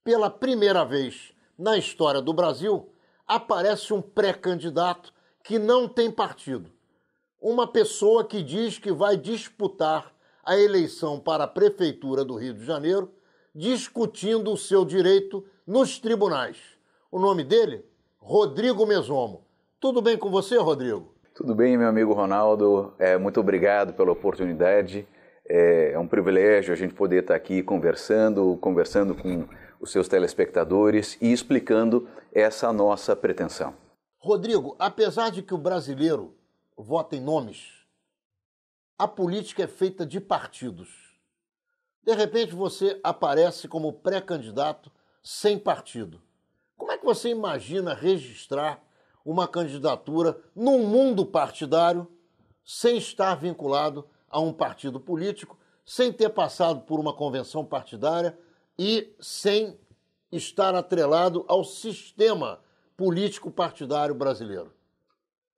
pela primeira vez na história do Brasil, aparece um pré-candidato que não tem partido. Uma pessoa que diz que vai disputar a eleição para a Prefeitura do Rio de Janeiro, discutindo o seu direito nos tribunais. O nome dele? Rodrigo Mesomo. Tudo bem com você, Rodrigo? Tudo bem, meu amigo Ronaldo. Muito obrigado pela oportunidade. É um privilégio a gente poder estar aqui conversando com os seus telespectadores e explicando essa nossa pretensão. Rodrigo, apesar de que o brasileiro vota em nomes, a política é feita de partidos. De repente você aparece como pré-candidato sem partido. Como é que você imagina registrar uma candidatura num mundo partidário sem estar vinculado a um partido político, sem ter passado por uma convenção partidária e sem estar atrelado ao sistema político partidário brasileiro?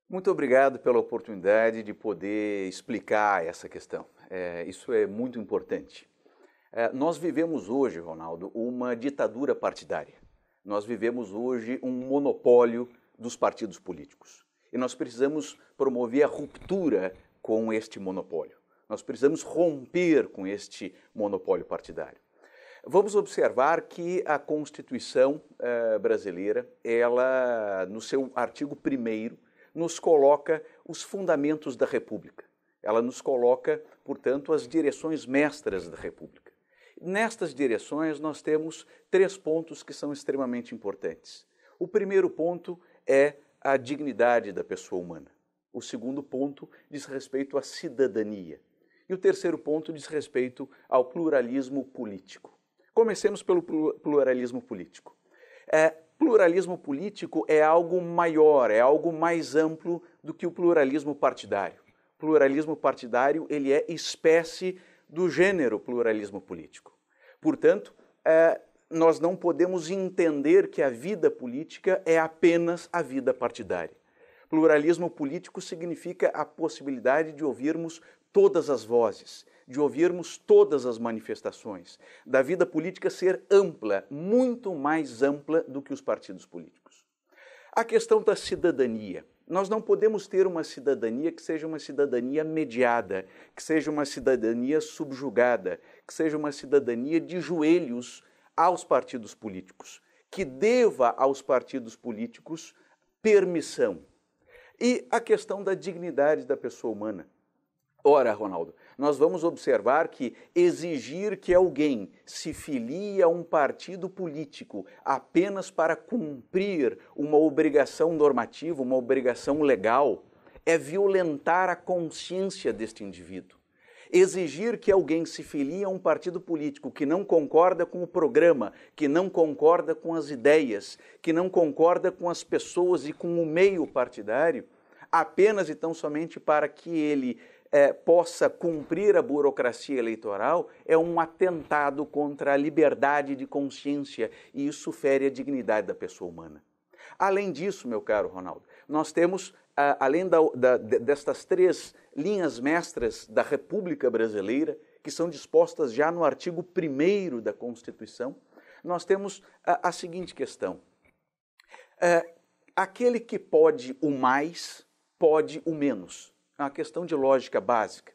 Muito obrigado pela oportunidade de poder explicar essa questão. Isso é muito importante. Nós vivemos hoje, Ronaldo, uma ditadura partidária. Nós vivemos hoje um monopólio dos partidos políticos. E nós precisamos promover a ruptura com este monopólio. Nós precisamos romper com este monopólio partidário. Vamos observar que a Constituição brasileira, ela, no seu artigo 1º, nos coloca os fundamentos da República. Ela nos coloca, portanto, as direções mestras da República. Nestas direções, nós temos 3 pontos que são extremamente importantes. O primeiro ponto é a dignidade da pessoa humana. O segundo ponto diz respeito à cidadania. E o terceiro ponto diz respeito ao pluralismo político. Comecemos pelo pluralismo político. Pluralismo político é algo maior, é algo mais amplo do que o pluralismo partidário. Pluralismo partidário, ele é espécie do gênero pluralismo político. Portanto, nós não podemos entender que a vida política é apenas a vida partidária. Pluralismo político significa a possibilidade de ouvirmos todas as vozes, de ouvirmos todas as manifestações, da vida política ser ampla, muito mais ampla do que os partidos políticos. A questão da cidadania. Nós não podemos ter uma cidadania que seja uma cidadania mediada, que seja uma cidadania subjugada, que seja uma cidadania de joelhos aos partidos políticos, que deva aos partidos políticos permissão. E a questão da dignidade da pessoa humana. Ora, Ronaldo, nós vamos observar que exigir que alguém se filie a um partido político apenas para cumprir uma obrigação normativa, uma obrigação legal, é violentar a consciência deste indivíduo. Exigir que alguém se filie a um partido político que não concorda com o programa, que não concorda com as ideias, que não concorda com as pessoas e com o meio partidário, apenas e tão somente para que ele possa cumprir a burocracia eleitoral, é um atentado contra a liberdade de consciência e isso fere a dignidade da pessoa humana. Além disso, meu caro Ronaldo, nós temos, além destas 3 linhas mestras da República Brasileira, que são dispostas já no artigo 1º da Constituição, nós temos a seguinte questão. Aquele que pode o mais, pode o menos. É uma questão de lógica básica.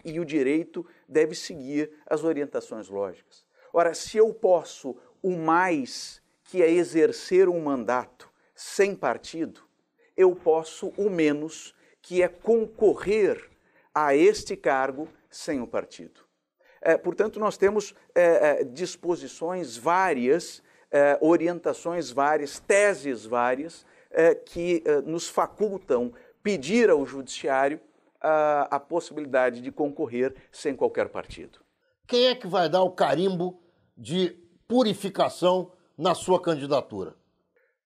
E o direito deve seguir as orientações lógicas. Ora, se eu posso o mais, que é exercer um mandato sem partido, eu posso o menos, que é concorrer a este cargo sem o partido. Portanto, nós temos disposições várias, orientações várias, teses várias, que nos facultam pedir ao judiciário a possibilidade de concorrer sem qualquer partido. Quem é que vai dar o carimbo de purificação na sua candidatura?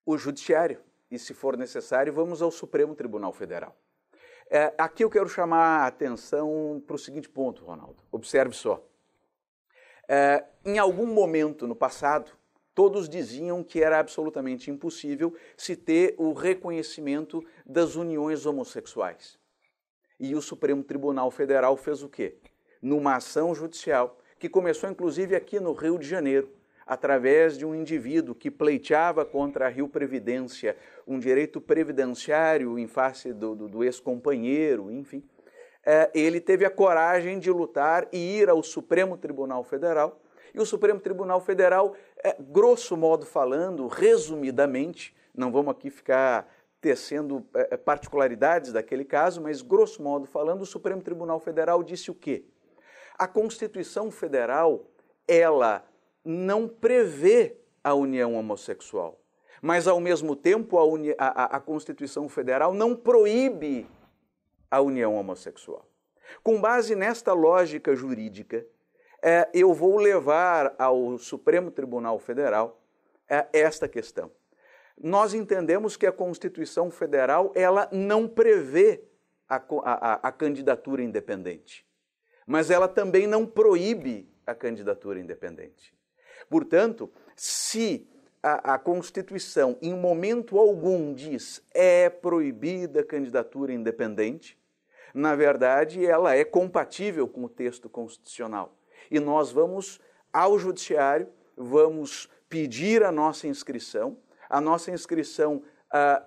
O judiciário. E, se for necessário, vamos ao Supremo Tribunal Federal. Aqui eu quero chamar a atenção para o seguinte ponto, Ronaldo. Observe só. Em algum momento no passado, todos diziam que era absolutamente impossível se ter o reconhecimento das uniões homossexuais. E o Supremo Tribunal Federal fez o quê? Numa ação judicial, que começou inclusive aqui no Rio de Janeiro, através de um indivíduo que pleiteava contra a Rio Previdência um direito previdenciário em face do ex-companheiro, enfim, ele teve a coragem de lutar e ir ao Supremo Tribunal Federal. E o Supremo Tribunal Federal, grosso modo falando, resumidamente, não vamos aqui ficar tecendo particularidades daquele caso, mas grosso modo falando, o Supremo Tribunal Federal disse o quê? A Constituição Federal, ela não prevê a união homossexual, mas ao mesmo tempo a Constituição Federal não proíbe a união homossexual. Com base nesta lógica jurídica, eu vou levar ao Supremo Tribunal Federal esta questão. Nós entendemos que a Constituição Federal ela não prevê a candidatura independente, mas ela também não proíbe a candidatura independente. Portanto, se a Constituição, em momento algum, diz é proibida a candidatura independente, na verdade, ela é compatível com o texto constitucional. E nós vamos ao Judiciário, vamos pedir a nossa inscrição. A nossa inscrição,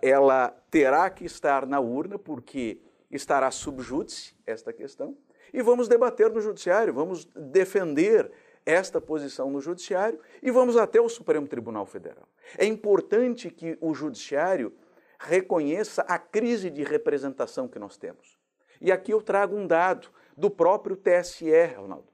ela terá que estar na urna, porque estará sub júdice esta questão. E vamos debater no Judiciário, vamos defender esta posição no Judiciário e vamos até o Supremo Tribunal Federal. É importante que o Judiciário reconheça a crise de representação que nós temos. E aqui eu trago um dado do próprio TSE, Ronaldo.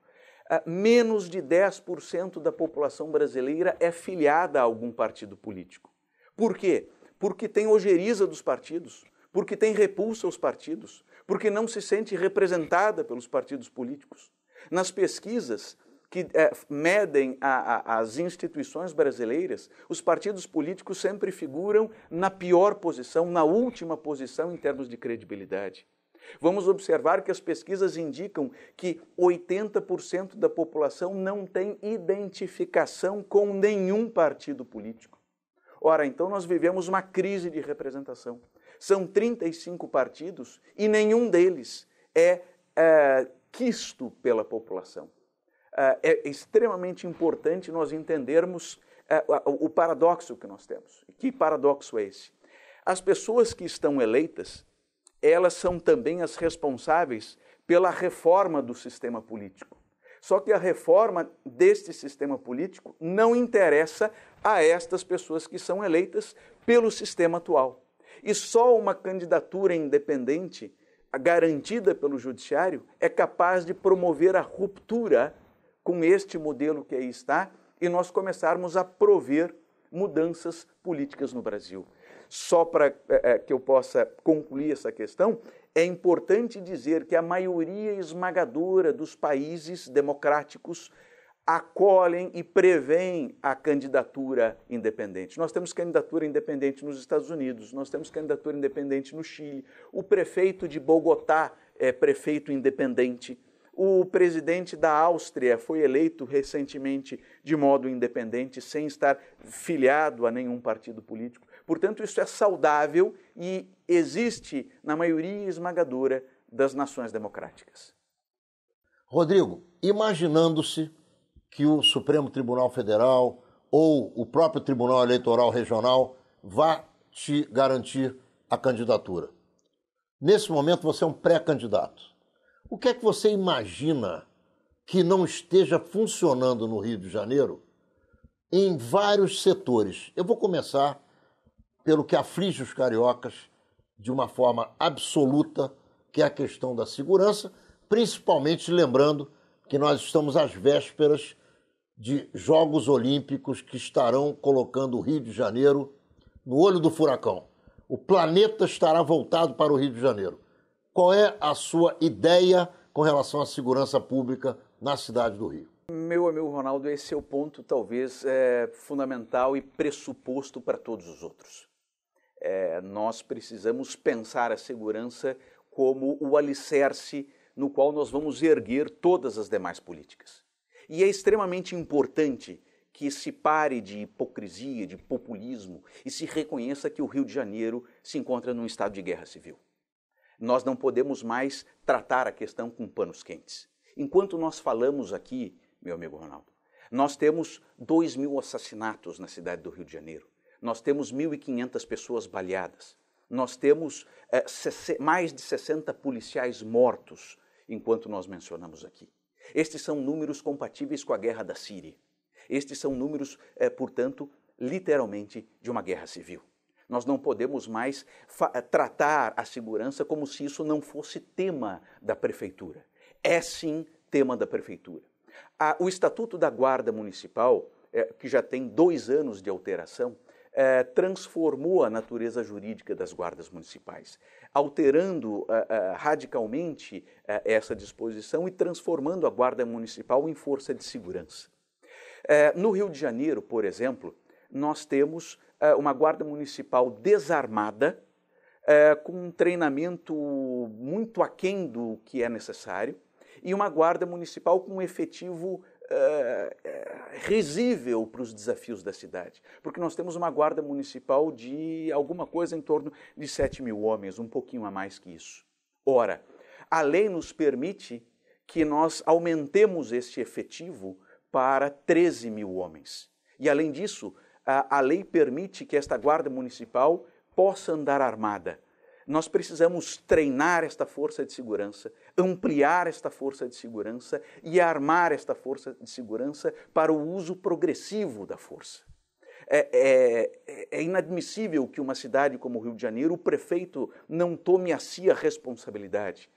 Menos de 10% da população brasileira é filiada a algum partido político. Por quê? Porque tem ojeriza dos partidos, porque tem repulsa aos partidos, porque não se sente representada pelos partidos políticos. Nas pesquisas que medem as instituições brasileiras, os partidos políticos sempre figuram na pior posição, na última posição em termos de credibilidade. Vamos observar que as pesquisas indicam que 80% da população não tem identificação com nenhum partido político. Ora, então nós vivemos uma crise de representação. São 35 partidos e nenhum deles é quisto pela população. É extremamente importante nós entendermos o paradoxo que nós temos. Que paradoxo é esse? As pessoas que estão eleitas, elas são também as responsáveis pela reforma do sistema político. Só que a reforma deste sistema político não interessa a estas pessoas que são eleitas pelo sistema atual. E só uma candidatura independente, garantida pelo Judiciário, é capaz de promover a ruptura com este modelo que aí está e nós começarmos a prover mudanças políticas no Brasil. Só para que eu possa concluir essa questão, é importante dizer que a maioria esmagadora dos países democráticos acolhem e prevêem a candidatura independente. Nós temos candidatura independente nos Estados Unidos, nós temos candidatura independente no Chile, o prefeito de Bogotá é prefeito independente, o presidente da Áustria foi eleito recentemente de modo independente, sem estar filiado a nenhum partido político. Portanto, isso é saudável e existe na maioria esmagadora das nações democráticas. Rodrigo, imaginando-se que o Supremo Tribunal Federal ou o próprio Tribunal Eleitoral Regional vá te garantir a candidatura. Nesse momento, você é um pré-candidato. O que é que você imagina que não esteja funcionando no Rio de Janeiro em vários setores? Eu vou começar pelo que aflige os cariocas de uma forma absoluta, que é a questão da segurança, principalmente lembrando que nós estamos às vésperas de Jogos Olímpicos que estarão colocando o Rio de Janeiro no olho do furacão. O planeta estará voltado para o Rio de Janeiro. Qual é a sua ideia com relação à segurança pública na cidade do Rio? Meu amigo Ronaldo, esse é o ponto talvez fundamental e pressuposto para todos os outros. Nós precisamos pensar a segurança como o alicerce no qual nós vamos erguer todas as demais políticas. E é extremamente importante que se pare de hipocrisia, de populismo e se reconheça que o Rio de Janeiro se encontra num estado de guerra civil. Nós não podemos mais tratar a questão com panos quentes. Enquanto nós falamos aqui, meu amigo Ronaldo, Nós temos 2.000 assassinatos na cidade do Rio de Janeiro. Nós temos 1.500 pessoas baleadas. Nós temos mais de 60 policiais mortos, enquanto nós mencionamos aqui. Estes são números compatíveis com a guerra da Síria. Estes são números, portanto, literalmente de uma guerra civil. Nós não podemos mais tratar a segurança como se isso não fosse tema da prefeitura. É sim tema da prefeitura. O Estatuto da Guarda Municipal, que já tem 2 anos de alteração, transformou a natureza jurídica das guardas municipais, alterando radicalmente essa disposição e transformando a Guarda Municipal em força de segurança. No Rio de Janeiro, por exemplo, nós temos uma Guarda Municipal desarmada, com um treinamento muito aquém do que é necessário, e uma Guarda Municipal com um efetivo risível para os desafios da cidade. Porque nós temos uma Guarda Municipal de alguma coisa em torno de 7.000 homens, um pouquinho a mais que isso. Ora, a lei nos permite que nós aumentemos este efetivo para 13.000 homens. E, além disso, a lei permite que esta Guarda Municipal possa andar armada. Nós precisamos treinar esta força de segurança, ampliar esta força de segurança e armar esta força de segurança para o uso progressivo da força. É inadmissível que uma cidade como o Rio de Janeiro, o prefeito não tome a si a responsabilidade.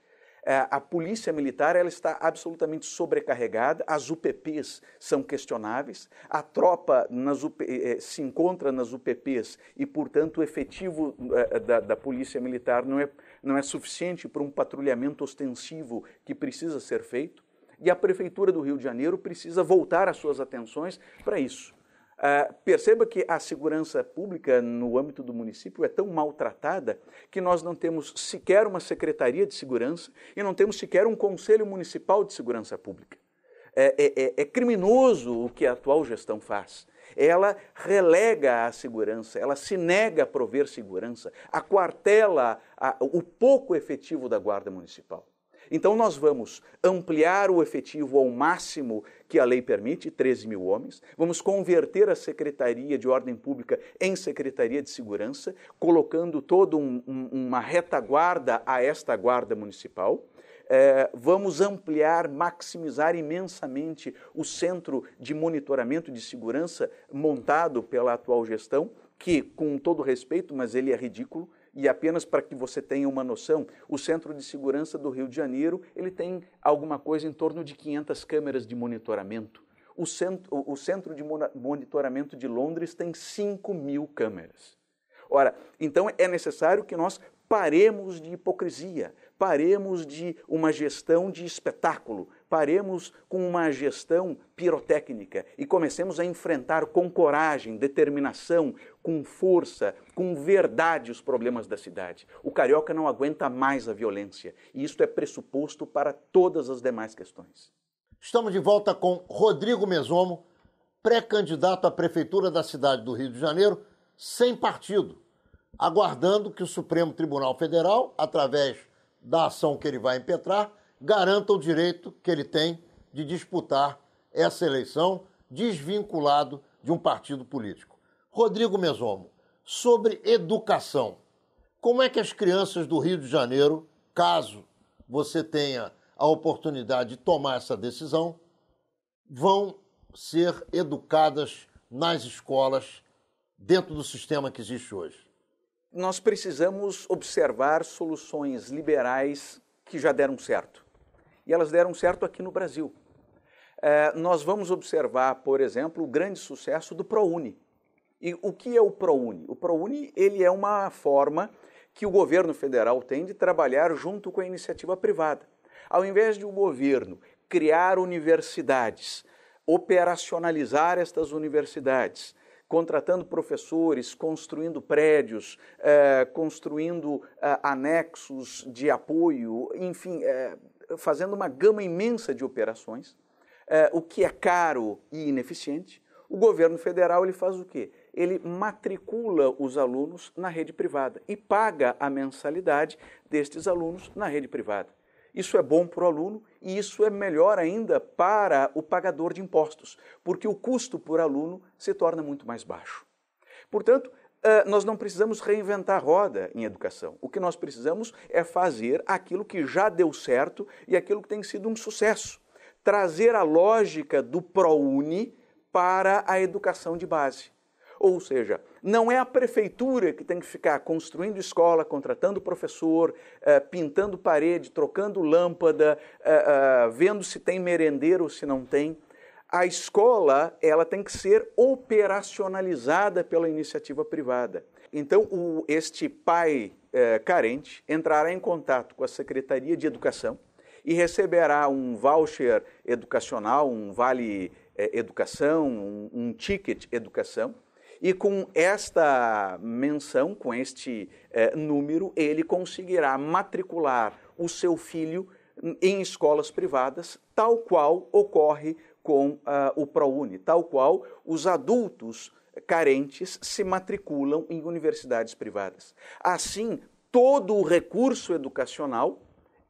A polícia militar ela está absolutamente sobrecarregada, as UPPs são questionáveis, a tropa se encontra nas UPPs e, portanto, o efetivo da polícia militar não é suficiente para um patrulhamento ostensivo que precisa ser feito, e a Prefeitura do Rio de Janeiro precisa voltar as suas atenções para isso. Perceba que a segurança pública no âmbito do município é tão maltratada que nós não temos sequer uma Secretaria de Segurança e não temos sequer um Conselho Municipal de Segurança Pública. É criminoso o que a atual gestão faz. Ela relega a segurança, ela se nega a prover segurança, aquartela o pouco efetivo da Guarda Municipal. Então nós vamos ampliar o efetivo ao máximo que a lei permite, 13.000 homens, vamos converter a Secretaria de Ordem Pública em Secretaria de Segurança, colocando toda uma retaguarda a esta Guarda Municipal, vamos ampliar, maximizar imensamente o Centro de Monitoramento de Segurança montado pela atual gestão, que, com todo respeito, mas ele é ridículo. E apenas para que você tenha uma noção, o Centro de Segurança do Rio de Janeiro ele tem alguma coisa em torno de 500 câmeras de monitoramento. O Centro de Monitoramento de Londres tem 5.000 câmeras. Ora, então é necessário que nós paremos de hipocrisia, paremos de uma gestão de espetáculo, paremos com uma gestão pirotécnica e comecemos a enfrentar com coragem, determinação, com força, com verdade os problemas da cidade. O carioca não aguenta mais a violência e isto é pressuposto para todas as demais questões. Estamos de volta com Rodrigo Mesomo, pré-candidato à Prefeitura da cidade do Rio de Janeiro, sem partido, aguardando que o Supremo Tribunal Federal, através da ação que ele vai impetrar, garanta o direito que ele tem de disputar essa eleição desvinculado de um partido político. Rodrigo Mesomo, sobre educação, como é que as crianças do Rio de Janeiro, caso você tenha a oportunidade de tomar essa decisão, vão ser educadas nas escolas dentro do sistema que existe hoje? Nós precisamos observar soluções liberais que já deram certo. E elas deram certo aqui no Brasil. Nós vamos observar, por exemplo, o grande sucesso do ProUni. E o que é o ProUni? O ProUni ele é uma forma que o governo federal tem de trabalhar junto com a iniciativa privada. Ao invés de o governo criar universidades, operacionalizar estas universidades, contratando professores, construindo prédios, construindo anexos de apoio, enfim, fazendo uma gama imensa de operações, o que é caro e ineficiente. O governo federal ele faz o quê? Ele matricula os alunos na rede privada e paga a mensalidade destes alunos na rede privada. Isso é bom para o aluno e isso é melhor ainda para o pagador de impostos, porque o custo por aluno se torna muito mais baixo. Portanto, nós não precisamos reinventar a roda em educação. O que nós precisamos é fazer aquilo que já deu certo e aquilo que tem sido um sucesso. Trazer a lógica do ProUni para a educação de base. Ou seja, não é a prefeitura que tem que ficar construindo escola, contratando professor, pintando parede, trocando lâmpada, vendo se tem merendeiro ou se não tem. A escola, ela tem que ser operacionalizada pela iniciativa privada. Então, este pai carente entrará em contato com a Secretaria de Educação e receberá um voucher educacional, um vale educação, um ticket educação, e com esta menção, com este número, ele conseguirá matricular o seu filho em escolas privadas, tal qual ocorre com o ProUni, tal qual os adultos carentes se matriculam em universidades privadas. Assim, todo o recurso educacional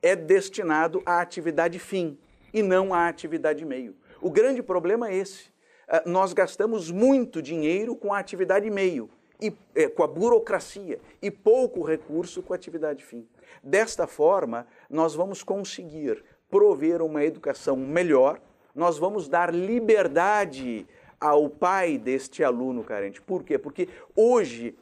é destinado à atividade fim e não à atividade meio. O grande problema é esse. Nós gastamos muito dinheiro com a atividade meio, e, com a burocracia, e pouco recurso com a atividade fim. Desta forma, nós vamos conseguir prover uma educação melhor, nós vamos dar liberdade ao pai deste aluno carente. Por quê? Porque hoje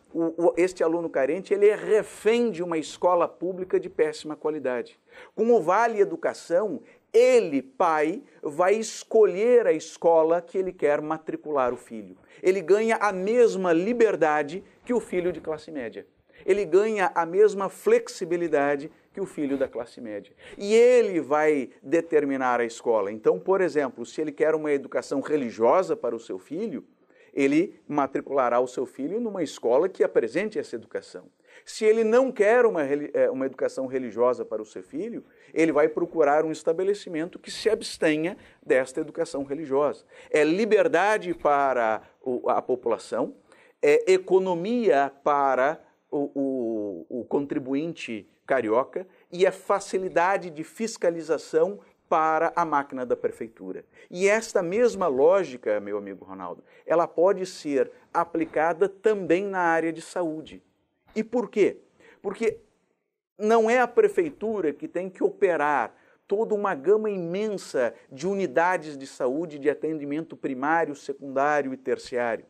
este aluno carente ele é refém de uma escola pública de péssima qualidade. Com o Vale Educação, ele, pai, vai escolher a escola que ele quer matricular o filho. Ele ganha a mesma liberdade que o filho de classe média. Ele ganha a mesma flexibilidade que o filho da classe média. E ele vai determinar a escola. Então, por exemplo, se ele quer uma educação religiosa para o seu filho, ele matriculará o seu filho numa escola que apresente essa educação. Se ele não quer uma educação religiosa para o seu filho, ele vai procurar um estabelecimento que se abstenha desta educação religiosa. É liberdade para a população, é economia para o contribuinte carioca e é facilidade de fiscalização para a máquina da prefeitura. E esta mesma lógica, meu amigo Ronaldo, ela pode ser aplicada também na área de saúde. E por quê? Porque não é a prefeitura que tem que operar toda uma gama imensa de unidades de saúde, de atendimento primário, secundário e terciário.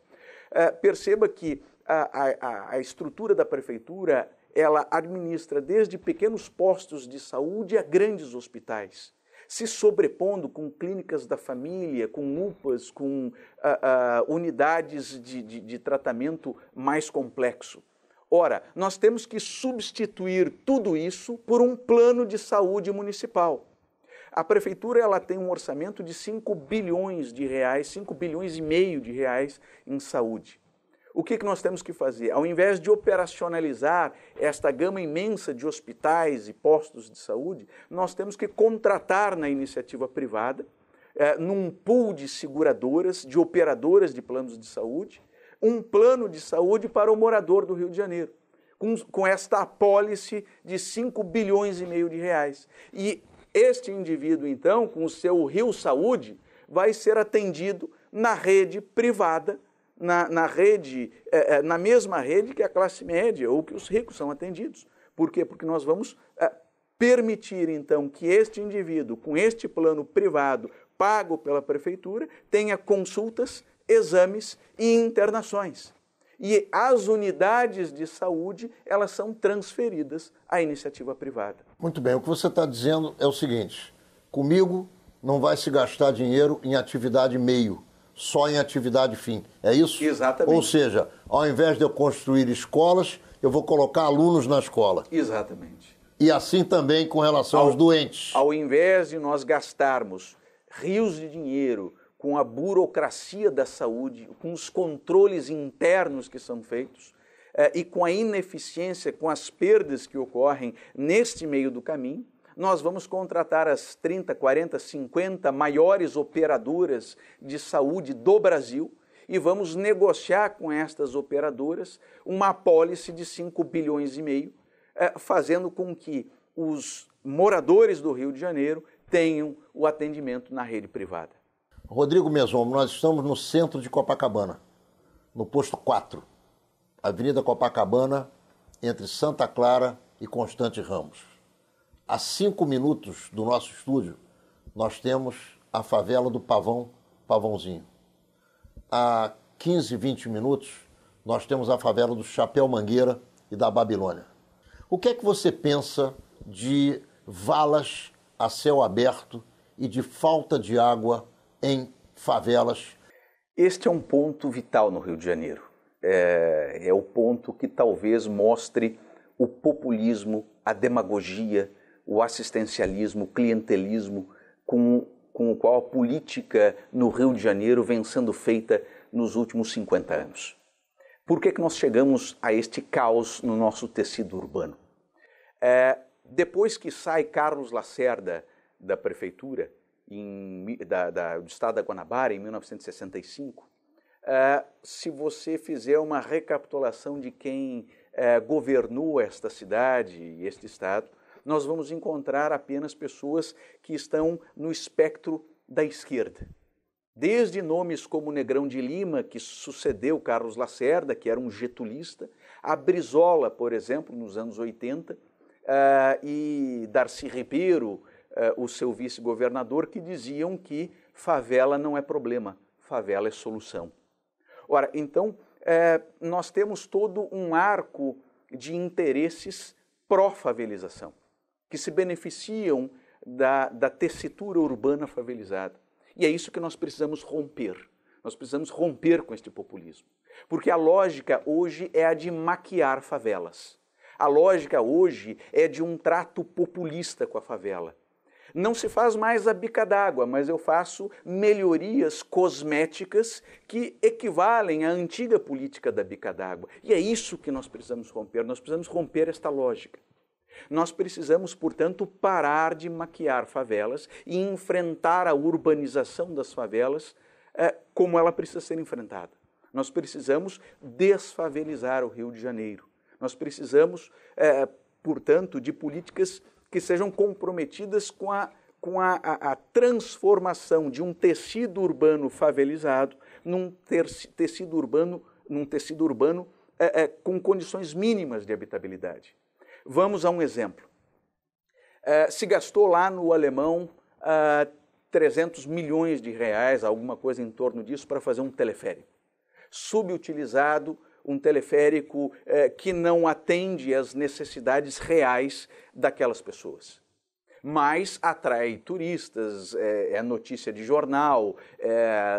Perceba que a estrutura da prefeitura, ela administra desde pequenos postos de saúde a grandes hospitais, se sobrepondo com clínicas da família, com UPAs, com unidades de tratamento mais complexo. Ora, nós temos que substituir tudo isso por um plano de saúde municipal. A prefeitura ela tem um orçamento de 5 bilhões de reais, 5 bilhões e meio de reais em saúde. O que nós temos que fazer? Ao invés de operacionalizar esta gama imensa de hospitais e postos de saúde, nós temos que contratar na iniciativa privada, num pool de seguradoras, de operadoras de planos de saúde, um plano de saúde para o morador do Rio de Janeiro, com esta apólice de 5 bilhões e meio de reais. E este indivíduo, então, com o seu Rio Saúde, vai ser atendido na rede privada, na mesma rede que a classe média ou que os ricos são atendidos. Por quê? Porque nós vamos permitir, então, que este indivíduo, com este plano privado pago pela prefeitura, tenha consultas, exames e internações. E as unidades de saúde, elas são transferidas à iniciativa privada. Muito bem, o que você está dizendo é o seguinte: comigo não vai se gastar dinheiro em atividade meio, só em atividade fim. É isso? Exatamente. Ou seja, ao invés de eu construir escolas, eu vou colocar alunos na escola. Exatamente. E assim também com relação aos doentes. Ao invés de nós gastarmos rios de dinheiro com a burocracia da saúde, com os controles internos que são feitos e com a ineficiência, com as perdas que ocorrem neste meio do caminho, nós vamos contratar as 30, 40, 50 maiores operadoras de saúde do Brasil e vamos negociar com estas operadoras uma apólice de 5 bilhões e meio, fazendo com que os moradores do Rio de Janeiro tenham o atendimento na rede privada. Rodrigo Mesomo, nós estamos no centro de Copacabana, no posto 4, Avenida Copacabana, entre Santa Clara e Constante Ramos. A 5 minutos do nosso estúdio, nós temos a favela do Pavãozinho. A 15, 20 minutos, nós temos a favela do Chapéu Mangueira e da Babilônia. O que é que você pensa de valas a céu aberto e de falta de água em favelas? Este é um ponto vital no Rio de Janeiro. É o ponto que talvez mostre o populismo, a demagogia, o assistencialismo, o clientelismo com o qual a política no Rio de Janeiro vem sendo feita nos últimos 50 anos. Por que nós chegamos a este caos no nosso tecido urbano? Depois que sai Carlos Lacerda da prefeitura, do estado da Guanabara, em 1965, se você fizer uma recapitulação de quem governou esta cidade e este estado, nós vamos encontrar apenas pessoas que estão no espectro da esquerda. Desde nomes como Negrão de Lima, que sucedeu Carlos Lacerda, que era um getulista, a Brizola, por exemplo, nos anos 80, e Darcy Ribeiro, o seu vice-governador, que diziam que favela não é problema, favela é solução. Ora, então, nós temos todo um arco de interesses pró-favelização, que se beneficiam da tessitura urbana favelizada. E é isso que nós precisamos romper. Nós precisamos romper com este populismo. Porque a lógica hoje é a de maquiar favelas. A lógica hoje é de um trato populista com a favela. Não se faz mais a bica d'água, mas eu faço melhorias cosméticas que equivalem à antiga política da bica d'água. E é isso que nós precisamos romper. Nós precisamos romper esta lógica. Nós precisamos, portanto, parar de maquiar favelas e enfrentar a urbanização das favelas como ela precisa ser enfrentada. Nós precisamos desfavelizar o Rio de Janeiro. Nós precisamos, portanto, de políticas que sejam comprometidas com a transformação de um tecido urbano favelizado num tecido urbano com condições mínimas de habitabilidade. Vamos a um exemplo. Se gastou lá no Alemão 300 milhões de reais, alguma coisa em torno disso, para fazer um teleférico. Subutilizado, um teleférico que não atende às necessidades reais daquelas pessoas. Mas atrai turistas, é notícia de jornal,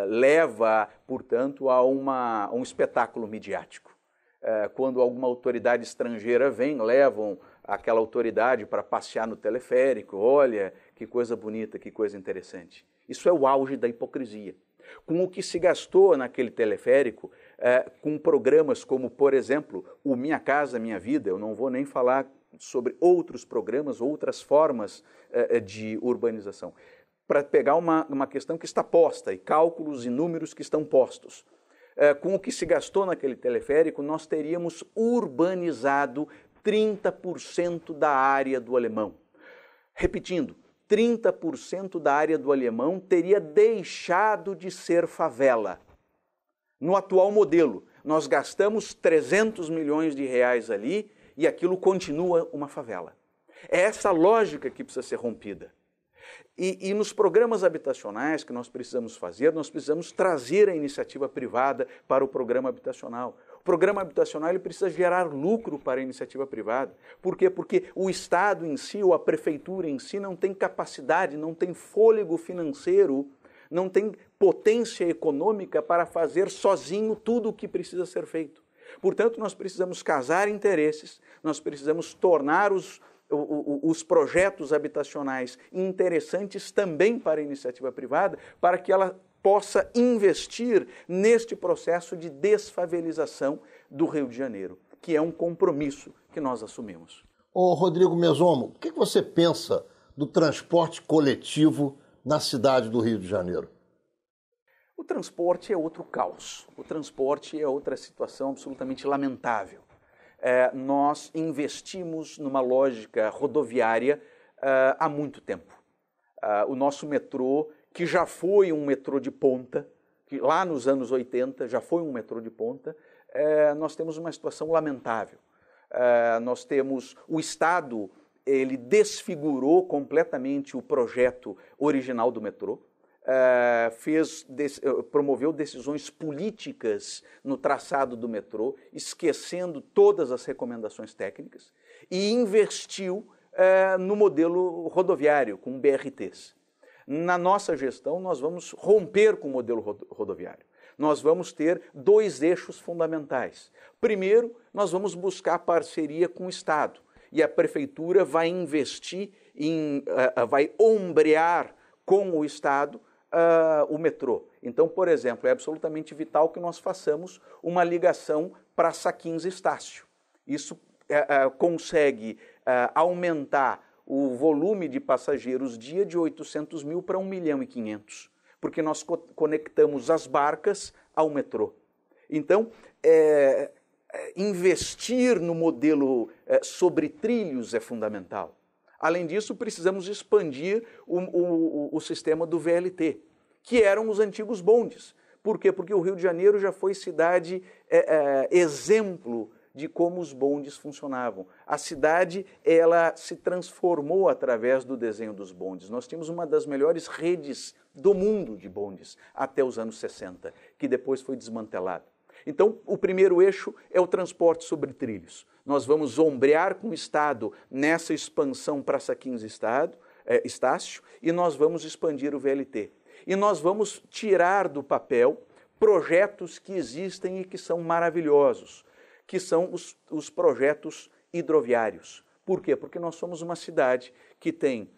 leva, portanto, a um espetáculo midiático. Quando alguma autoridade estrangeira vem, levam aquela autoridade para passear no teleférico. Olha, que coisa bonita, que coisa interessante. Isso é o auge da hipocrisia. Com o que se gastou naquele teleférico, com programas como, por exemplo, o Minha Casa Minha Vida, eu não vou nem falar sobre outros programas, outras formas de urbanização, para pegar uma questão que está posta, e cálculos e números que estão postos. Com o que se gastou naquele teleférico, nós teríamos urbanizado 30% da área do Alemão. Repetindo, 30% da área do Alemão teria deixado de ser favela. No atual modelo, nós gastamos 300 milhões de reais ali e aquilo continua uma favela. É essa lógica que precisa ser rompida. E nos programas habitacionais que nós precisamos fazer, nós precisamos trazer a iniciativa privada para o programa habitacional. O programa habitacional ele precisa gerar lucro para a iniciativa privada. Por quê? Porque o Estado em si, ou a prefeitura em si, não tem capacidade, não tem fôlego financeiro, não tem potência econômica para fazer sozinho tudo o que precisa ser feito. Portanto, nós precisamos casar interesses, nós precisamos tornar os projetos habitacionais interessantes também para a iniciativa privada, para que ela possa investir neste processo de desfavelização do Rio de Janeiro, que é um compromisso que nós assumimos. Ô Rodrigo Mesomo, o que você pensa do transporte coletivo na cidade do Rio de Janeiro? O transporte é outro caos, o transporte é outra situação absolutamente lamentável. Nós investimos numa lógica rodoviária há muito tempo. O nosso metrô, que já foi um metrô de ponta, que lá nos anos 80 já foi um metrô de ponta, nós temos uma situação lamentável. Nós temos o Estado, ele desfigurou completamente o projeto original do metrô, promoveu decisões políticas no traçado do metrô, esquecendo todas as recomendações técnicas, e investiu no modelo rodoviário, com BRTs. Na nossa gestão, nós vamos romper com o modelo rodoviário. Nós vamos ter dois eixos fundamentais. Primeiro, nós vamos buscar parceria com o Estado, e a Prefeitura vai investir, vai ombrear com o Estado o metrô. Então, por exemplo, é absolutamente vital que nós façamos uma ligação Praça-15-Estácio. Isso consegue aumentar o volume de passageiros dia de 800 mil para 1,5 milhão, porque nós conectamos as barcas ao metrô. Então, investir no modelo sobre trilhos é fundamental. Além disso, precisamos expandir o sistema do VLT, que eram os antigos bondes. Por quê? Porque o Rio de Janeiro já foi cidade exemplo de como os bondes funcionavam. A cidade, ela se transformou através do desenho dos bondes. Nós tínhamos uma das melhores redes do mundo de bondes até os anos 60, que depois foi desmantelada. Então, o primeiro eixo é o transporte sobre trilhos. Nós vamos ombrear com o Estado nessa expansão Praça-15-Estácio, e nós vamos expandir o VLT. E nós vamos tirar do papel projetos que existem e que são maravilhosos, que são os projetos hidroviários. Por quê? Porque nós somos uma cidade que tem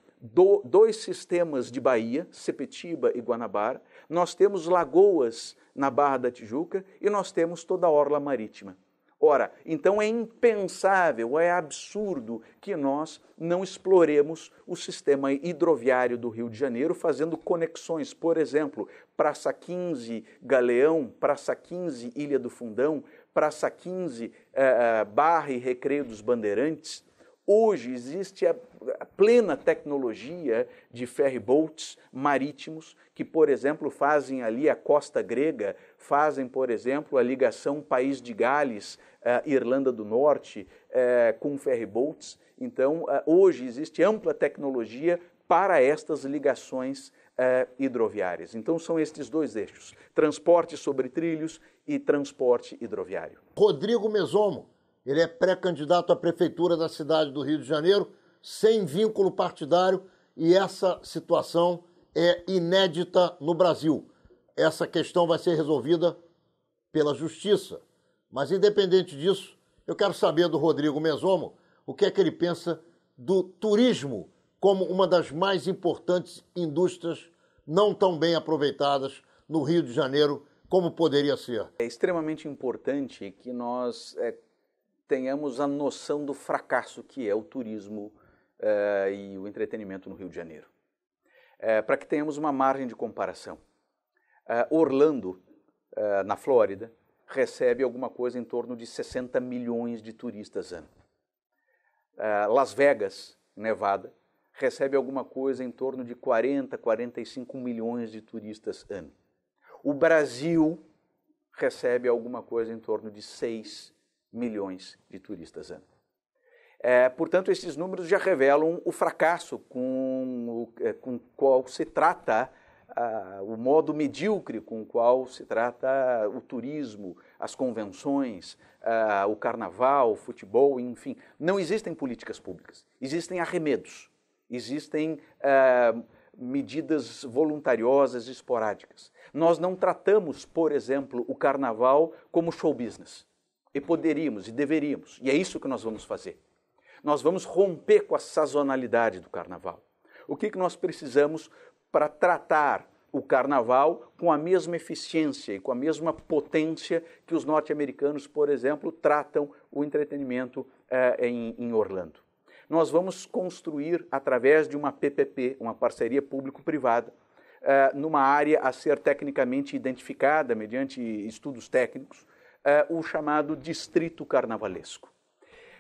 dois sistemas de baía, Sepetiba e Guanabara, nós temos lagoas na Barra da Tijuca e nós temos toda a orla marítima. Ora, então é impensável, é absurdo que nós não exploremos o sistema hidroviário do Rio de Janeiro, fazendo conexões, por exemplo, Praça 15 Galeão, Praça 15 Ilha do Fundão, Praça 15 Barra e Recreio dos Bandeirantes. Hoje existe a plena tecnologia de ferryboats marítimos que, por exemplo, fazem ali a costa grega, fazem, por exemplo, a ligação País de Gales, Irlanda do Norte, com ferryboats. Então, hoje existe ampla tecnologia para estas ligações hidroviárias. Então, são estes dois eixos, transporte sobre trilhos e transporte hidroviário. Rodrigo Mesomo, ele é pré-candidato à prefeitura da cidade do Rio de Janeiro, sem vínculo partidário, e essa situação é inédita no Brasil. Essa questão vai ser resolvida pela Justiça. Mas, independente disso, eu quero saber do Rodrigo Mesomo o que é que ele pensa do turismo como uma das mais importantes indústrias não tão bem aproveitadas no Rio de Janeiro como poderia ser. É extremamente importante que nós tenhamos a noção do fracasso que é o turismo e o entretenimento no Rio de Janeiro. Para que tenhamos uma margem de comparação. Orlando, na Flórida, recebe alguma coisa em torno de 60 milhões de turistas ano. Las Vegas, Nevada, recebe alguma coisa em torno de 40, 45 milhões de turistas ano. O Brasil recebe alguma coisa em torno de 6 milhões de turistas ano. Portanto, esses números já revelam o fracasso com o qual se trata, o modo medíocre com o qual se trata o turismo, as convenções, o carnaval, o futebol, enfim. Não existem políticas públicas, existem arremedos, existem medidas voluntariosas esporádicas. Nós não tratamos, por exemplo, o carnaval como show business. E poderíamos e deveríamos, e é isso que nós vamos fazer. Nós vamos romper com a sazonalidade do carnaval. O que nós precisamos para tratar o carnaval com a mesma eficiência e com a mesma potência que os norte-americanos, por exemplo, tratam o entretenimento em Orlando? Nós vamos construir, através de uma PPP, uma parceria público-privada, numa área a ser tecnicamente identificada mediante estudos técnicos, o chamado Distrito Carnavalesco.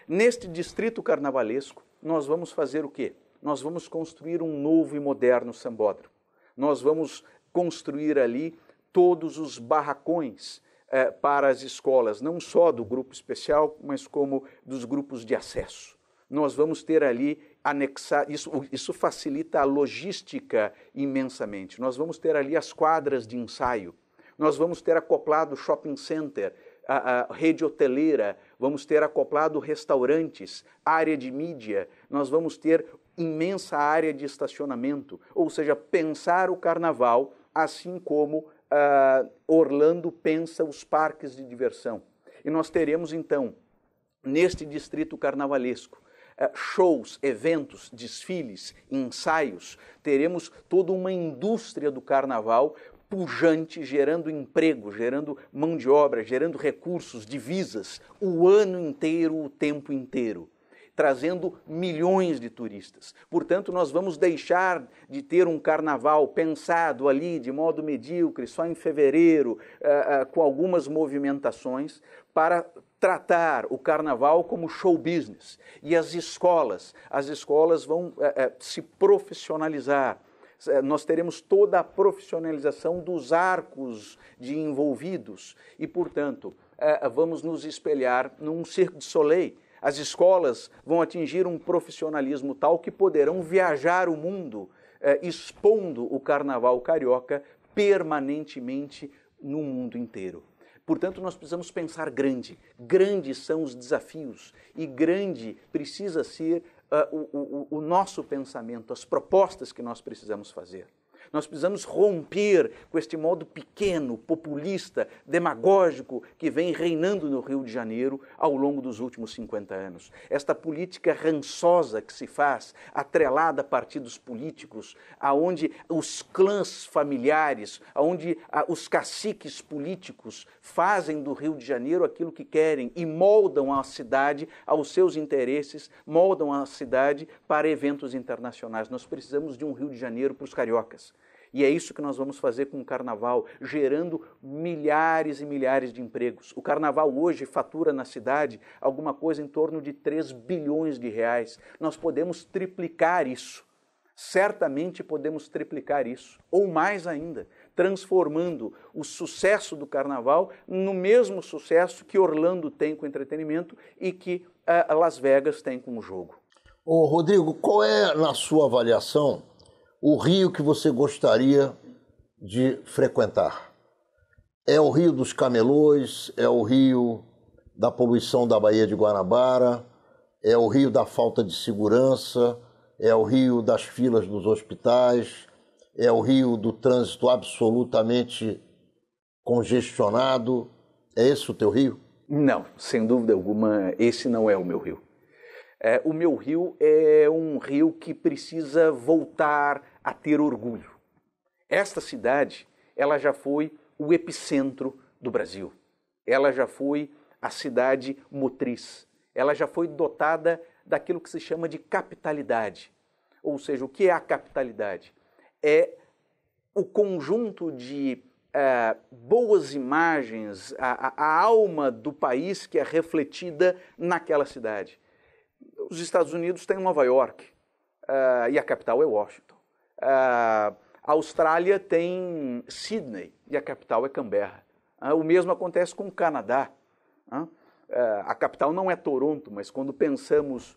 Neste Distrito Carnavalesco, nós vamos fazer o quê? nós vamos construir um novo e moderno sambódromo. Nós vamos construir ali todos os barracões para as escolas, não só do grupo especial, mas como dos grupos de acesso. Nós vamos ter ali anexar, isso facilita a logística imensamente. Nós vamos ter ali as quadras de ensaio, nós vamos ter acoplado shopping center, a rede hoteleira, vamos ter acoplado restaurantes, área de mídia, nós vamos ter imensa área de estacionamento, ou seja, pensar o carnaval assim como Orlando pensa os parques de diversão. E nós teremos então, neste distrito carnavalesco, shows, eventos, desfiles, ensaios, teremos toda uma indústria do carnaval pujante, gerando emprego, gerando mão de obra, gerando recursos, divisas, o ano inteiro, o tempo inteiro, trazendo milhões de turistas. Portanto, nós vamos deixar de ter um carnaval pensado ali de modo medíocre, só em fevereiro, com algumas movimentações, para tratar o carnaval como show business. E as escolas vão se profissionalizar. Nós teremos toda a profissionalização dos arcos de envolvidos e, portanto, vamos nos espelhar num Cirque du Soleil. As escolas vão atingir um profissionalismo tal que poderão viajar o mundo expondo o carnaval carioca permanentemente no mundo inteiro. Portanto, nós precisamos pensar grande. Grandes são os desafios e grande precisa ser o nosso pensamento, as propostas que nós precisamos fazer. Nós precisamos romper com este modo pequeno, populista, demagógico que vem reinando no Rio de Janeiro ao longo dos últimos 50 anos. Esta política rançosa que se faz, atrelada a partidos políticos, aonde os clãs familiares, aonde os caciques políticos fazem do Rio de Janeiro aquilo que querem e moldam a cidade aos seus interesses, moldam a cidade para eventos internacionais. Nós precisamos de um Rio de Janeiro para os cariocas. E é isso que nós vamos fazer com o Carnaval, gerando milhares e milhares de empregos. O Carnaval hoje fatura na cidade alguma coisa em torno de 3 bilhões de reais. Nós podemos triplicar isso. Certamente podemos triplicar isso, ou mais ainda, transformando o sucesso do Carnaval no mesmo sucesso que Orlando tem com entretenimento e que Las Vegas tem com o jogo. Ô, Rodrigo, qual é, na sua avaliação, o rio que você gostaria de frequentar? É o Rio dos Camelôs? É o rio da poluição da Baía de Guanabara? É o rio da falta de segurança? É o rio das filas dos hospitais? É o rio do trânsito absolutamente congestionado? É esse o teu rio? Não, sem dúvida alguma, esse não é o meu rio. O meu rio é um rio que precisa voltar a ter orgulho. Esta cidade, ela já foi o epicentro do Brasil. Ela já foi a cidade motriz. Ela já foi dotada daquilo que se chama de capitalidade. Ou seja, o que é a capitalidade? É o conjunto de boas imagens, a alma do país que é refletida naquela cidade. Os Estados Unidos têm Nova York e a capital é Washington. A Austrália tem Sydney e a capital é Canberra. O mesmo acontece com o Canadá. A capital não é Toronto, mas quando pensamos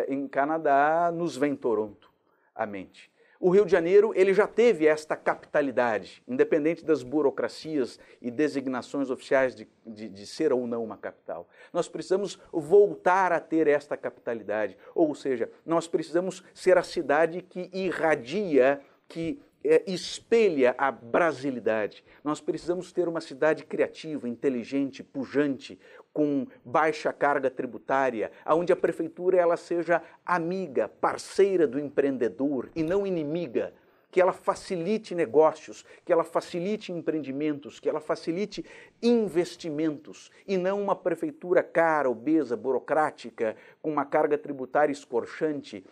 em Canadá, nos vem Toronto à mente. O Rio de Janeiro ele já teve esta capitalidade, independente das burocracias e designações oficiais de ser ou não uma capital. Nós precisamos voltar a ter esta capitalidade, ou seja, nós precisamos ser a cidade que irradia, que espelha a brasilidade. Nós precisamos ter uma cidade criativa, inteligente, pujante, com baixa carga tributária, onde a prefeitura ela seja amiga, parceira do empreendedor e não inimiga, que ela facilite negócios, que ela facilite empreendimentos, que ela facilite investimentos e não uma prefeitura cara, obesa, burocrática, com uma carga tributária escorchante,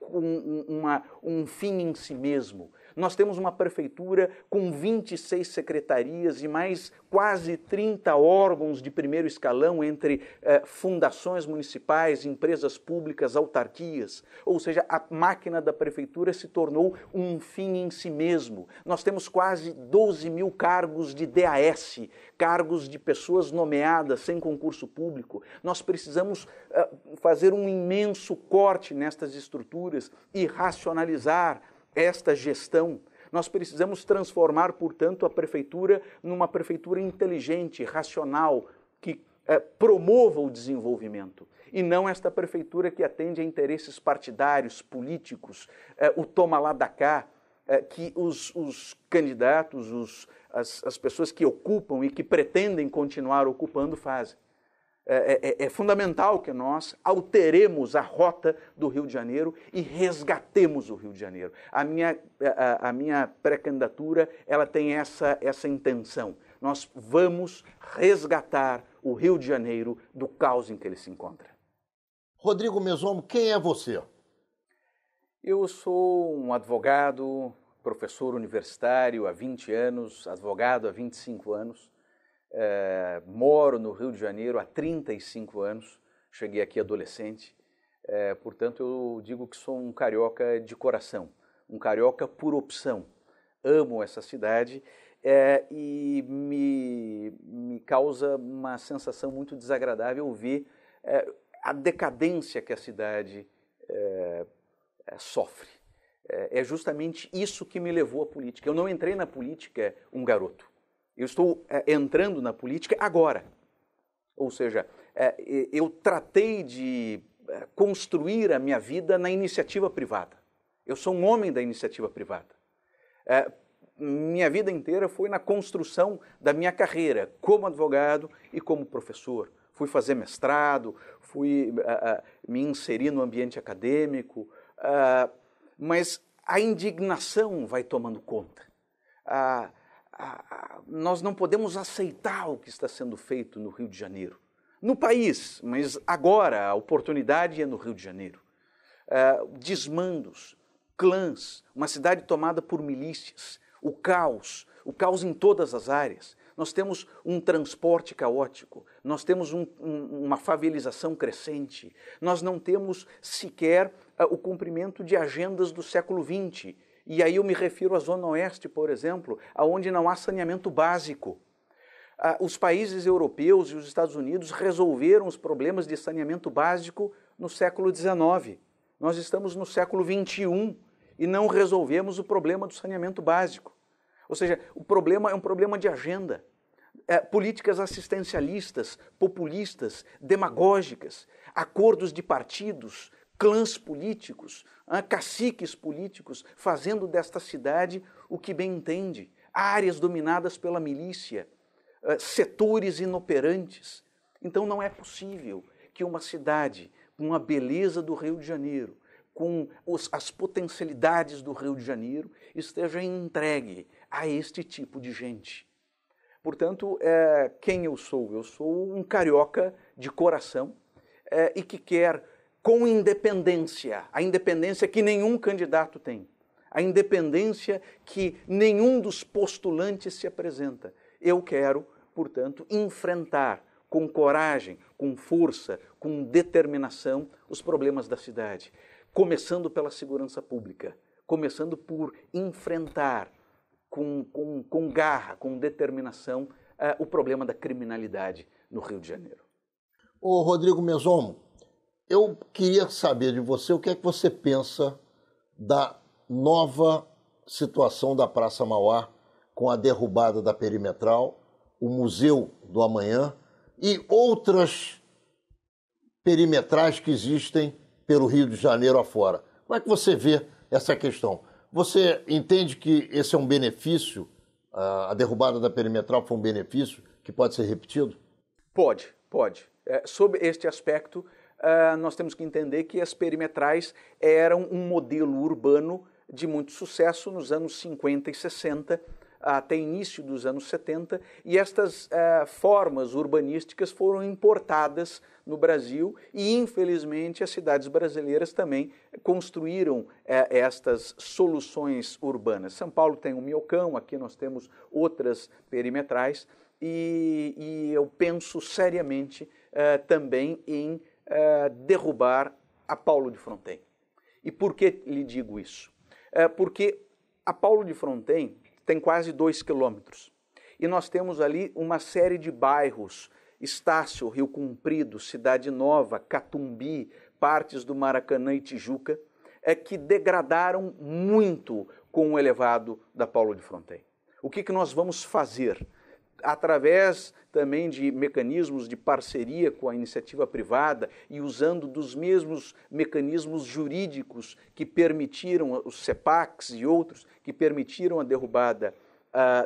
com um fim em si mesmo. Nós temos uma prefeitura com 26 secretarias e mais quase 30 órgãos de primeiro escalão entre fundações municipais, empresas públicas, autarquias. Ou seja, a máquina da prefeitura se tornou um fim em si mesmo. Nós temos quase 12 mil cargos de DAS, cargos de pessoas nomeadas sem concurso público. Nós precisamos fazer um imenso corte nestas estruturas e racionalizar esta gestão. Nós precisamos transformar, portanto, a prefeitura numa prefeitura inteligente, racional, que promova o desenvolvimento. E não esta prefeitura que atende a interesses partidários, políticos, o toma lá da cá, que os candidatos, as pessoas que ocupam e que pretendem continuar ocupando fazem. É fundamental que nós alteremos a rota do Rio de Janeiro e resgatemos o Rio de Janeiro. A minha pré-candidatura ela tem essa intenção. Nós vamos resgatar o Rio de Janeiro do caos em que ele se encontra. Rodrigo Mesomo, quem é você? Eu sou um advogado, professor universitário há 20 anos, advogado há 25 anos. Moro no Rio de Janeiro há 35 anos, cheguei aqui adolescente, portanto eu digo que sou um carioca de coração, um carioca por opção. Amo essa cidade e me causa uma sensação muito desagradável ver a decadência que a cidade sofre. É justamente isso que me levou à política. Eu não entrei na política um garoto. Eu estou entrando na política agora. Ou seja, eu tratei de construir a minha vida na iniciativa privada. Eu sou um homem da iniciativa privada. Minha vida inteira foi na construção da minha carreira como advogado e como professor. Fui fazer mestrado, fui me inserir no ambiente acadêmico, mas a indignação vai tomando conta. Nós não podemos aceitar o que está sendo feito no Rio de Janeiro. No país, mas agora a oportunidade é no Rio de Janeiro. Desmandos, clãs, uma cidade tomada por milícias, o caos em todas as áreas. Nós temos um transporte caótico, nós temos uma favelização crescente, nós não temos sequer o cumprimento de agendas do século XX. E aí eu me refiro à Zona Oeste, por exemplo, onde não há saneamento básico. Os países europeus e os Estados Unidos resolveram os problemas de saneamento básico no século XIX. Nós estamos no século XXI e não resolvemos o problema do saneamento básico. Ou seja, o problema é um problema de agenda. Políticas assistencialistas, populistas, demagógicas, acordos de partidos, clãs políticos, caciques políticos, fazendo desta cidade o que bem entende, áreas dominadas pela milícia, setores inoperantes. Então não é possível que uma cidade com a beleza do Rio de Janeiro, com as potencialidades do Rio de Janeiro, esteja entregue a este tipo de gente. Portanto, quem eu sou? Eu sou um carioca de coração e que quer, com independência, a independência que nenhum candidato tem, a independência que nenhum dos postulantes se apresenta. Eu quero, portanto, enfrentar com coragem, com força, com determinação os problemas da cidade, começando pela segurança pública, começando por enfrentar com garra, com determinação, o problema da criminalidade no Rio de Janeiro. Ô Rodrigo Mesomo, eu queria saber de você o que é que você pensa da nova situação da Praça Mauá com a derrubada da perimetral, o Museu do Amanhã e outras perimetrais que existem pelo Rio de Janeiro afora. Como é que você vê essa questão? Você entende que esse é um benefício, a derrubada da perimetral foi um benefício que pode ser repetido? Pode. Sob este aspecto, nós temos que entender que as perimetrais eram um modelo urbano de muito sucesso nos anos 50 e 60, até início dos anos 70, e estas formas urbanísticas foram importadas no Brasil e, infelizmente, as cidades brasileiras também construíram estas soluções urbanas. São Paulo tem o Minhocão, aqui nós temos outras perimetrais, e eu penso seriamente também em derrubar a Paulo de Fronten. E por que lhe digo isso? Porque a Paulo de Fronten tem quase 2 quilômetros e nós temos ali uma série de bairros, Estácio, Rio Comprido, Cidade Nova, Catumbi, partes do Maracanã e Tijuca, que degradaram muito com o elevado da Paulo de Fronten. O que nós vamos fazer? Através também de mecanismos de parceria com a iniciativa privada e usando dos mesmos mecanismos jurídicos que permitiram, os CEPACs e outros, que permitiram a derrubada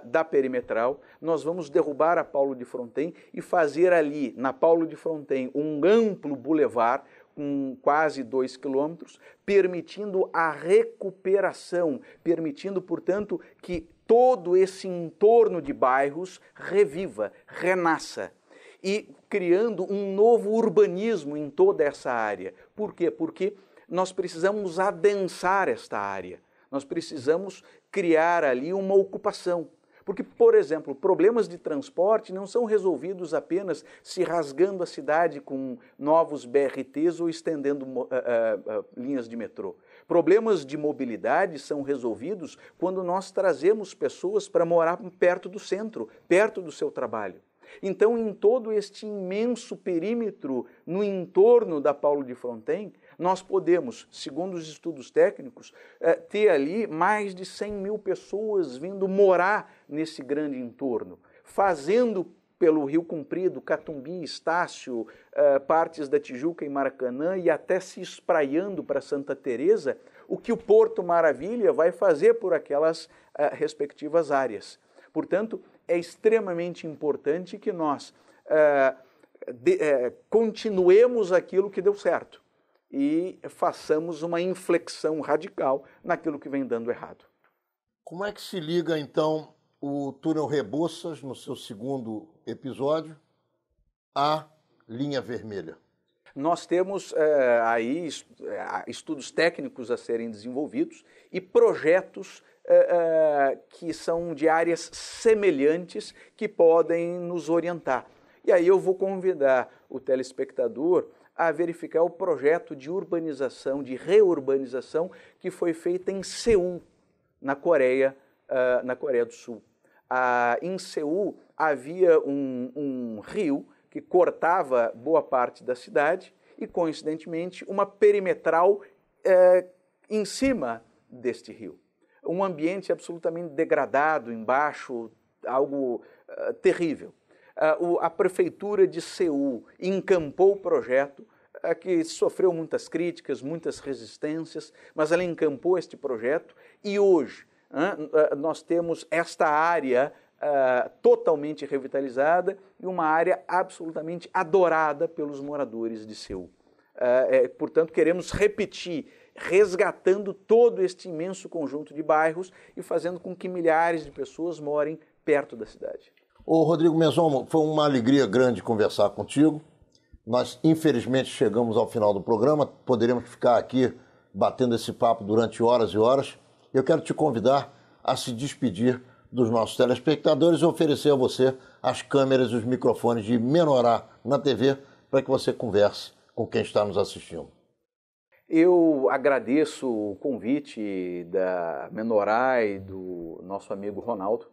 da perimetral, nós vamos derrubar a Paulo de Fronten e fazer ali, na Paulo de Fronten, um amplo bulevar com quase 2 quilômetros, permitindo a recuperação, permitindo, portanto, que todo esse entorno de bairros reviva, renasça e criando um novo urbanismo em toda essa área. Por quê? Porque nós precisamos adensar esta área, nós precisamos criar ali uma ocupação. Porque, por exemplo, problemas de transporte não são resolvidos apenas se rasgando a cidade com novos BRTs ou estendendo linhas de metrô. Problemas de mobilidade são resolvidos quando nós trazemos pessoas para morar perto do centro, perto do seu trabalho. Então, em todo este imenso perímetro no entorno da Paulo de Fronten, nós podemos, segundo os estudos técnicos, ter ali mais de 100 mil pessoas vindo morar nesse grande entorno, fazendo pelo Rio Comprido, Catumbi, Estácio, partes da Tijuca e Maracanã e até se espraiando para Santa Teresa, o que o Porto Maravilha vai fazer por aquelas respectivas áreas. Portanto, é extremamente importante que nós continuemos aquilo que deu certo e façamos uma inflexão radical naquilo que vem dando errado. Como é que se liga, então, o túnel Rebouças, no seu segundo episódio, à linha vermelha? Nós temos aí estudos técnicos a serem desenvolvidos e projetos que são de áreas semelhantes que podem nos orientar. E aí eu vou convidar o telespectador a verificar o projeto de urbanização, de reurbanização que foi feito em Seul, na Coreia do Sul. Em Seul havia um rio que cortava boa parte da cidade e, coincidentemente, uma perimetral em cima deste rio. Um ambiente absolutamente degradado embaixo, algo terrível. A prefeitura de Seul encampou o projeto, que sofreu muitas críticas, muitas resistências, mas ela encampou este projeto e hoje nós temos esta área totalmente revitalizada e uma área absolutamente adorada pelos moradores de Seul. Portanto, queremos repetir, resgatando todo este imenso conjunto de bairros e fazendo com que milhares de pessoas morem perto da cidade. Ô Rodrigo Mesomo, foi uma alegria grande conversar contigo. Nós, infelizmente, chegamos ao final do programa, poderíamos ficar aqui batendo esse papo durante horas e horas. Eu quero te convidar a se despedir dos nossos telespectadores e oferecer a você as câmeras e os microfones de Menorá na TV para que você converse com quem está nos assistindo. Eu agradeço o convite da Menorá e do nosso amigo Ronaldo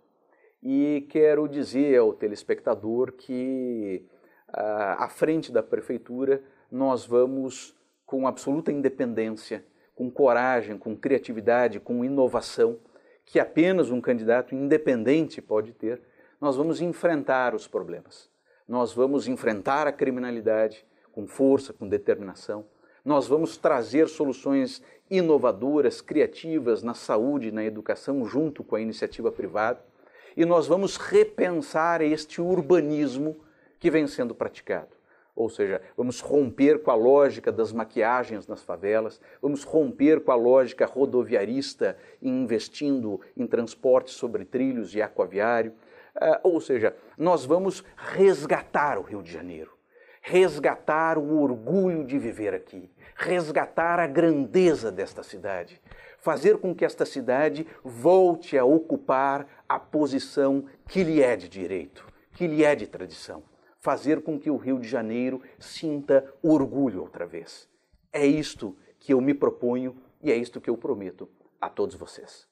e quero dizer ao telespectador que à frente da prefeitura nós vamos com absoluta independência, com coragem, com criatividade, com inovação, que apenas um candidato independente pode ter, nós vamos enfrentar os problemas. Nós vamos enfrentar a criminalidade com força, com determinação. Nós vamos trazer soluções inovadoras, criativas na saúde e na educação junto com a iniciativa privada. E nós vamos repensar este urbanismo que vem sendo praticado. Ou seja, vamos romper com a lógica das maquiagens nas favelas, vamos romper com a lógica rodoviarista, investindo em transporte sobre trilhos e aquaviário. Ou seja, nós vamos resgatar o Rio de Janeiro, resgatar o orgulho de viver aqui, resgatar a grandeza desta cidade, fazer com que esta cidade volte a ocupar a posição que lhe é de direito, que lhe é de tradição. Fazer com que o Rio de Janeiro sinta orgulho outra vez. É isto que eu me proponho e é isto que eu prometo a todos vocês.